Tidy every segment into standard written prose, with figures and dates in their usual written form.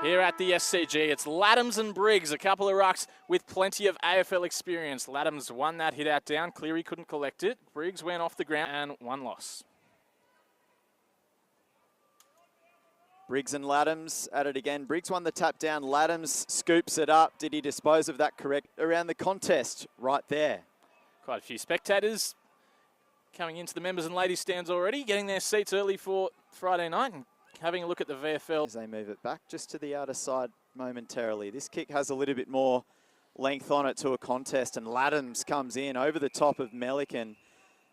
Here at the SCG, it's Ladhams and Briggs, a couple of rucks with plenty of AFL experience. Ladhams won that hit out down. Cleary couldn't collect it. Briggs went off the ground and one loss. Briggs and Ladhams at it again. Briggs won the tap down. Ladhams scoops it up. Did he dispose of that correct around the contest right there? Quite a few spectators coming into the members and ladies stands already, getting their seats early for Friday night and having a look at the VFL. As they move it back just to the outer side momentarily. This kick has a little bit more length on it to a contest, and Ladhams comes in over the top of Melican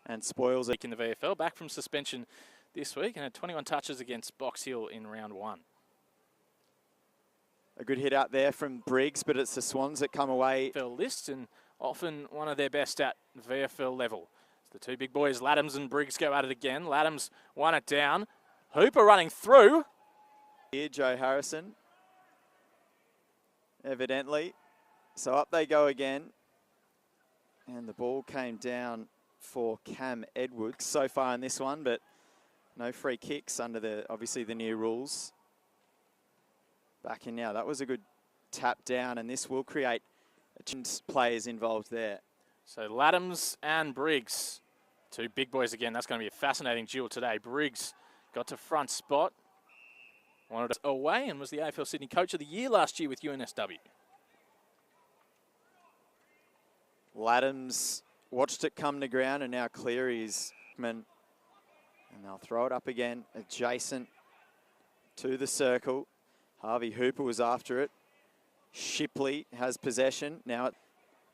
and spoils it. In the VFL, back from suspension this week and had 21 touches against Box Hill in round one. A good hit out there from Briggs, but it's the Swans that come away. VFL list and often one of their best at VFL level. The two big boys, Ladhams and Briggs, go at it again. Ladhams won it down. Hooper running through. Here, Joe Harrison. Evidently. So up they go again. And the ball came down for Cam Edwards so far in this one, but no free kicks under obviously the new rules. Back in now. That was a good tap down, and this will create players involved there. So Ladhams and Briggs, two big boys again. That's going to be a fascinating duel today. Briggs got to front spot, wanted it away, and was the AFL Sydney Coach of the Year last year with UNSW. Ladhams watched it come to ground, and now Cleary's and they'll throw it up again, adjacent to the circle. Harvey Hooper was after it. Shipley has possession now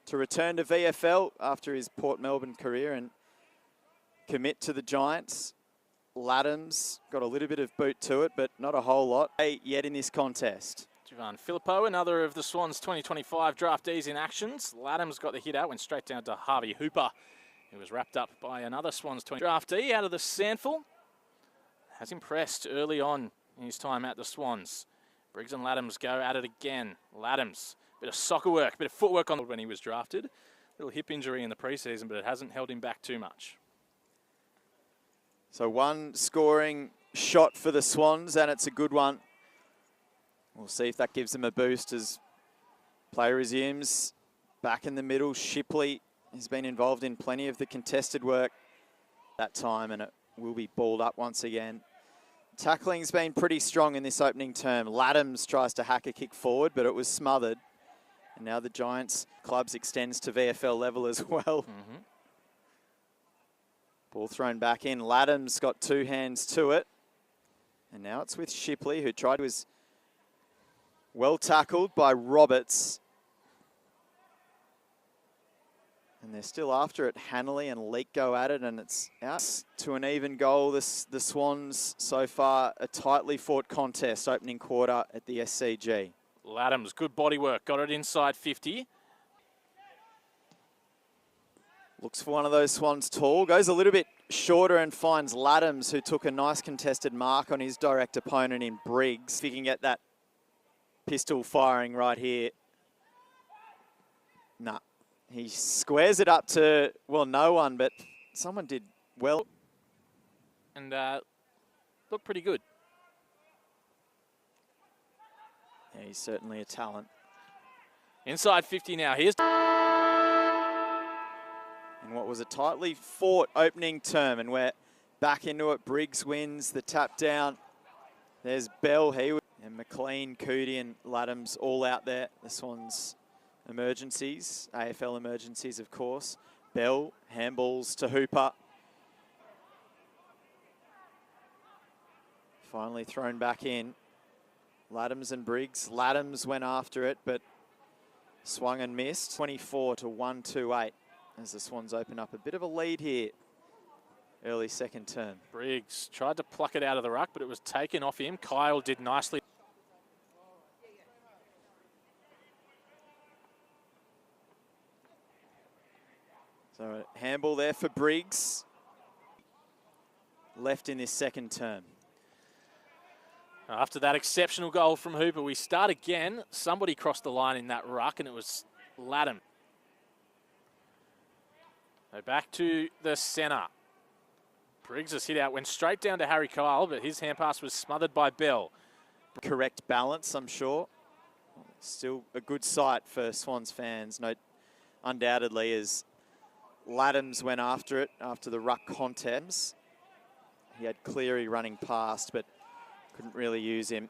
to return to VFL after his Port Melbourne career and commit to the Giants. Ladhams got a little bit of boot to it, but not a whole lot yet in this contest. Javan Filippo, another of the Swans 2025 draftees in actions. Ladhams got the hit out, went straight down to Harvey Hooper, who was wrapped up by another Swans 20 draftee out of the Sandful. Has impressed early on in his time at the Swans. Briggs and Ladhams go at it again. Ladhams, bit of soccer work, bit of footwork on when he was drafted. Little hip injury in the preseason, but it hasn't held him back too much. So one scoring shot for the Swans, and it's a good one. We'll see if that gives them a boost as play resumes. Back in the middle, Shipley has been involved in plenty of the contested work that time, and it will be balled up once again. Tackling's been pretty strong in this opening term. Ladhams tries to hack a kick forward, but it was smothered. And now the Giants clubs extends to VFL level as well. Ball thrown back in. Ladhams got two hands to it. And now it's with Shipley, who was well tackled by Roberts. And they're still after it. Hanley and Leake go at it, and it's out to an even goal. The Swans so far a tightly fought contest opening quarter at the SCG. Ladhams, good body work, got it inside 50. Looks for one of those Swans tall, goes a little bit shorter and finds Ladhams, who took a nice contested mark on his direct opponent in Briggs. If he can get that pistol firing right here. Nah. He squares it up to, well, no one, but someone did well. And looked pretty good. Yeah, he's certainly a talent. Inside 50 now. Here's... And what was a tightly fought opening term, and we're back into it. Briggs wins the tap down. There's Bell, and McLean, Cootie and Ladhams all out there. The Swans emergencies, AFL emergencies, of course. Bell, handballs to Hooper. Finally thrown back in. Ladhams and Briggs. Ladhams went after it, but swung and missed. 24 to 128 as the Swans open up a bit of a lead here. Early second term. Briggs tried to pluck it out of the ruck, but it was taken off him. Kyle did nicely. So a handball there for Briggs. Left in this second term. After that exceptional goal from Hooper, we start again. Somebody crossed the line in that ruck, and it was Ladham. So back to the centre. Briggs' hit out went straight down to Harry Kyle, but his hand pass was smothered by Bell. correct balance, I'm sure. Still a good sight for Swans fans, undoubtedly, as Ladhams went after it after the ruck contest. He had Cleary running past, but couldn't really use him.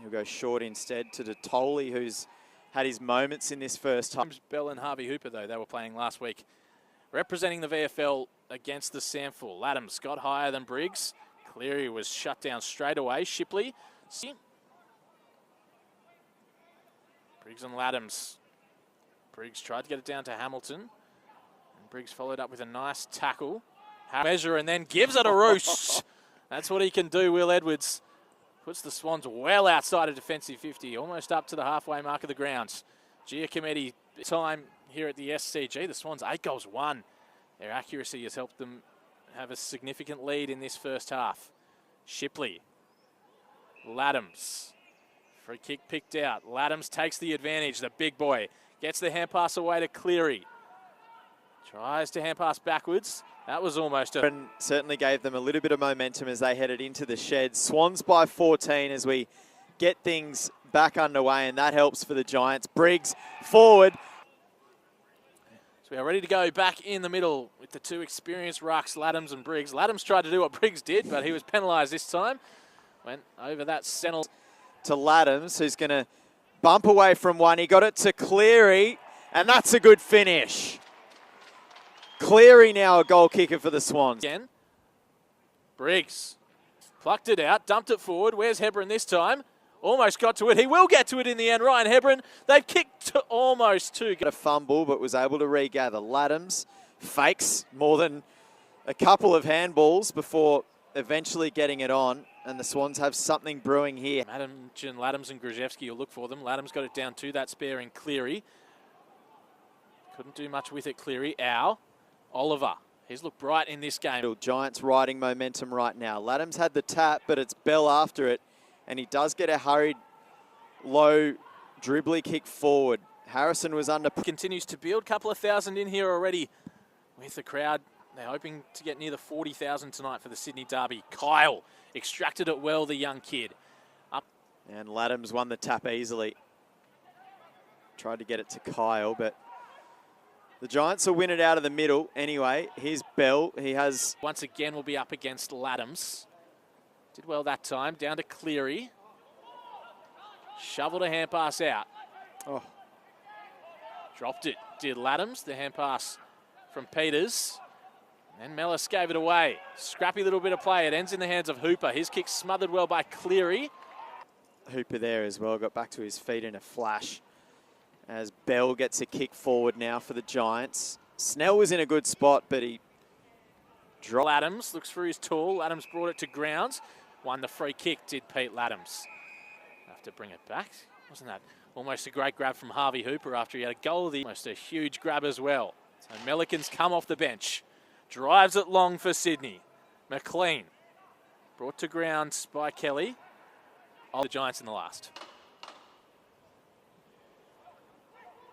He'll go short instead to Toley, who's had his moments in this first half. Bell and Harvey Hooper, though, they were playing last week. Representing the VFL against the Sandful. Ladhams got higher than Briggs. Cleary was shut down straight away. Shipley. Briggs and Ladhams. Briggs tried to get it down to Hamilton. And Briggs followed up with a nice tackle. Measure and then gives it a roost. That's what he can do, Will Edwards. Puts the Swans well outside of defensive 50, almost up to the halfway mark of the grounds. Giacometti time here at the SCG. The Swans 8 goals 1. Their accuracy has helped them have a significant lead in this first half. Shipley. Ladhams. Free kick picked out. Ladhams takes the advantage. The big boy gets the hand pass away to Cleary. Tries to hand pass backwards. That was almost a... And certainly gave them a little bit of momentum as they headed into the shed. Swans by 14 as we get things back underway, and that helps for the Giants. Briggs forward. So we are ready to go back in the middle with the two experienced rucks, Ladhams and Briggs. Ladhams tried to do what Briggs did, but he was penalised this time. Went over that centre. To Ladhams, who's going to bump away from one. He got it to Cleary, and that's a good finish. Cleary now a goal kicker for the Swans. Again, Briggs plucked it out, dumped it forward. Where's Hebron this time? Almost got to it. He will get to it in the end. Ryan Hebron, they've kicked to almost two. Got a fumble, but was able to regather. Ladhams fakes more than a couple of handballs before eventually getting it on. And the Swans have something brewing here. Ladhams and Grzyzewski will look for them. Ladhams got it down to that spare in Cleary. Couldn't do much with it, Cleary. Oliver. He's looked bright in this game. Giants riding momentum right now. Ladhams had the tap, but it's Bell after it. And he does get a hurried, low, dribbly kick forward. Harrison was under... Continues to build. Couple of thousand in here already with the crowd. They're hoping to get near the 40,000 tonight for the Sydney Derby. Kyle extracted it well, the young kid. Up. And Ladhams won the tap easily. Tried to get it to Kyle, but the Giants will win it out of the middle anyway. Here's Bell. He has... Once again, will be up against Ladhams. Did well that time. Down to Cleary. Shoveled a hand pass out. Oh. Dropped it. Did Ladhams. The hand pass from Peters. And Mellis gave it away. Scrappy little bit of play. It ends in the hands of Hooper. His kick smothered well by Cleary. Hooper there as well. Got back to his feet in a flash. As Bell gets a kick forward now for the Giants. Snell was in a good spot, but he dropped. Ladhams looks for his tool. Ladhams brought it to ground. Won the free kick, did Pete Ladhams. Have to bring it back. Wasn't that almost a great grab from Harvey Hooper after he had a goal? Almost a huge grab as well. So Melikins come off the bench. Drives it long for Sydney. McLean brought to ground by Kelly. The Giants in the last.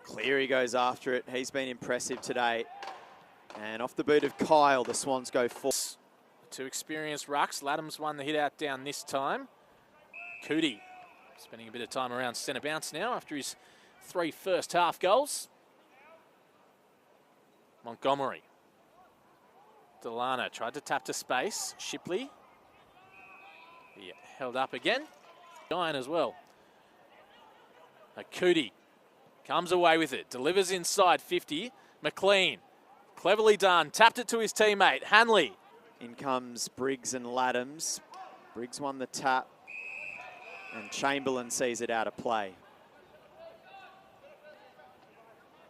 Cleary goes after it. He's been impressive today. And off the boot of Kyle, the Swans go forward. Two experienced rucks. Ladhams won the hit out down this time. Cootie spending a bit of time around centre bounce now after his 3 first half goals. Montgomery. Delana tried to tap to space. Shipley. He held up again. Giant as well. Cootie comes away with it. Delivers inside 50. McLean. Cleverly done. Tapped it to his teammate. Hanley. In comes Briggs and Ladhams. Briggs won the tap. And Chamberlain sees it out of play.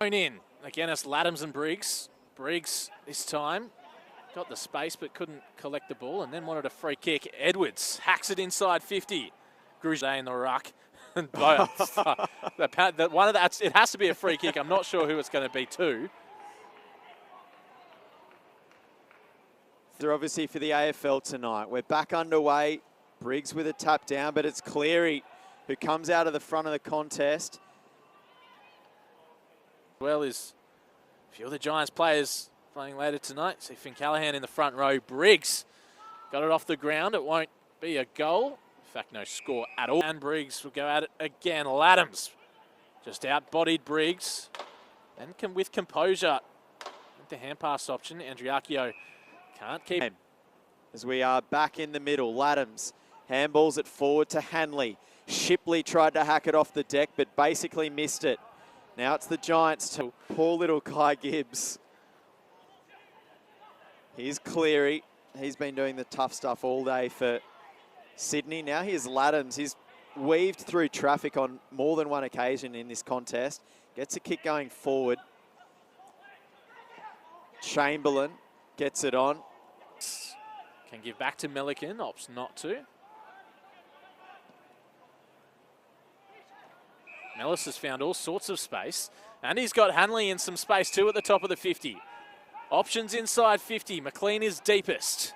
In. Again, it's Ladhams and Briggs. Briggs this time got the space but couldn't collect the ball and then wanted a free kick. Edwards hacks it inside 50. Grzyzewski in the ruck. One of that, it has to be a free kick. I'm not sure who it's going to be to. They're obviously for the AFL tonight. We're back underway. Briggs with a tap down, but it's Cleary who comes out of the front of the contest. Well, is a few of the Giants players playing later tonight. See Finn Callahan in the front row. Briggs got it off the ground. It won't be a goal. fact, no score at all. And Briggs will go at it again. Ladhams just out-bodied Briggs. And with composure, with the hand pass option, Andriacchio can't keep. As we are back in the middle, Ladhams handballs it forward to Hanley. Shipley tried to hack it off the deck, but basically missed it. Now it's the Giants to poor little Kai Gibbs. Here's Cleary. He's been doing the tough stuff all day for Sydney. Now here's Ladhams. He's weaved through traffic on more than one occasion in this contest. Gets a kick going forward. Chamberlain gets it on. Can give back to Milliken, opts not to. Mellis has found all sorts of space, and he's got Hanley in some space too at the top of the 50. Options inside 50. McLean is deepest.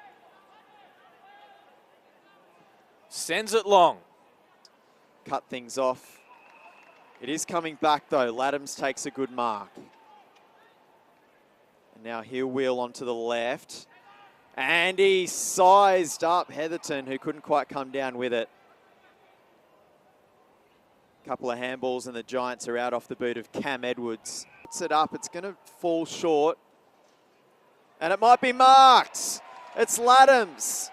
Sends it long. Cut things off. It is coming back though. Ladhams takes a good mark. And now he'll wheel onto the left. And he sized up Heatherton, who couldn't quite come down with it. Couple of handballs and the Giants are out off the boot of Cam Edwards. Puts it up, it's going to fall short. And it might be marked. It's Ladhams.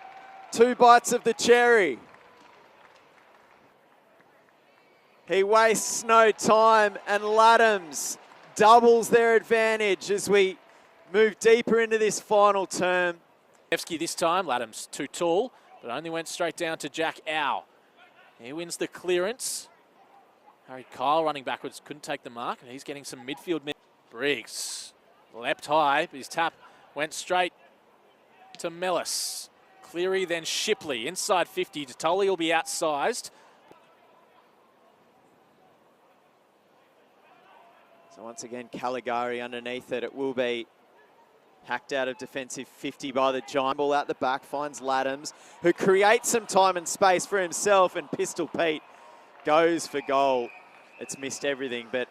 2 bites of the cherry. He wastes no time, and Ladhams doubles their advantage as we move deeper into this final term. Evsky this time, Ladhams too tall, but only went straight down to Jack Au. He wins the clearance. Harry Kyle running backwards, couldn't take the mark, and he's getting some midfield. Briggs leapt high, but his tap went straight to Mellis. Cleary, then Shipley, inside 50. Tolley will be outsized. So once again, Caligari underneath it. It will be hacked out of defensive 50 by the Giant. Ball out the back, finds Ladhams, who creates some time and space for himself, and Pistol Pete goes for goal. It's missed everything, but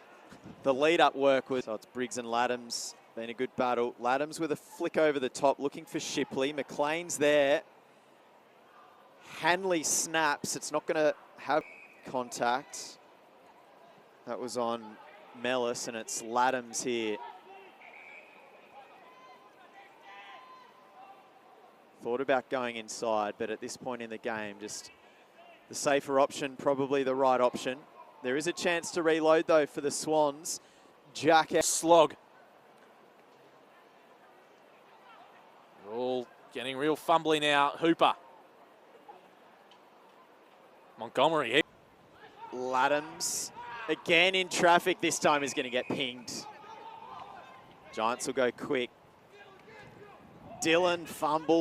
the lead-up work was... So it's Briggs and Ladhams. Been a good battle. Ladhams with a flick over the top, looking for Shipley. McLean's there. Hanley snaps. It's not going to have contact. That was on Mellis, and it's Ladhams here. Thought about going inside, but at this point in the game, just the safer option, probably the right option. There is a chance to reload, though, for the Swans. Jack slog. They're all getting real fumbly now. Hooper. Montgomery. Ladhams again in traffic. This time is going to get pinged. Giants will go quick. Dylan fumble.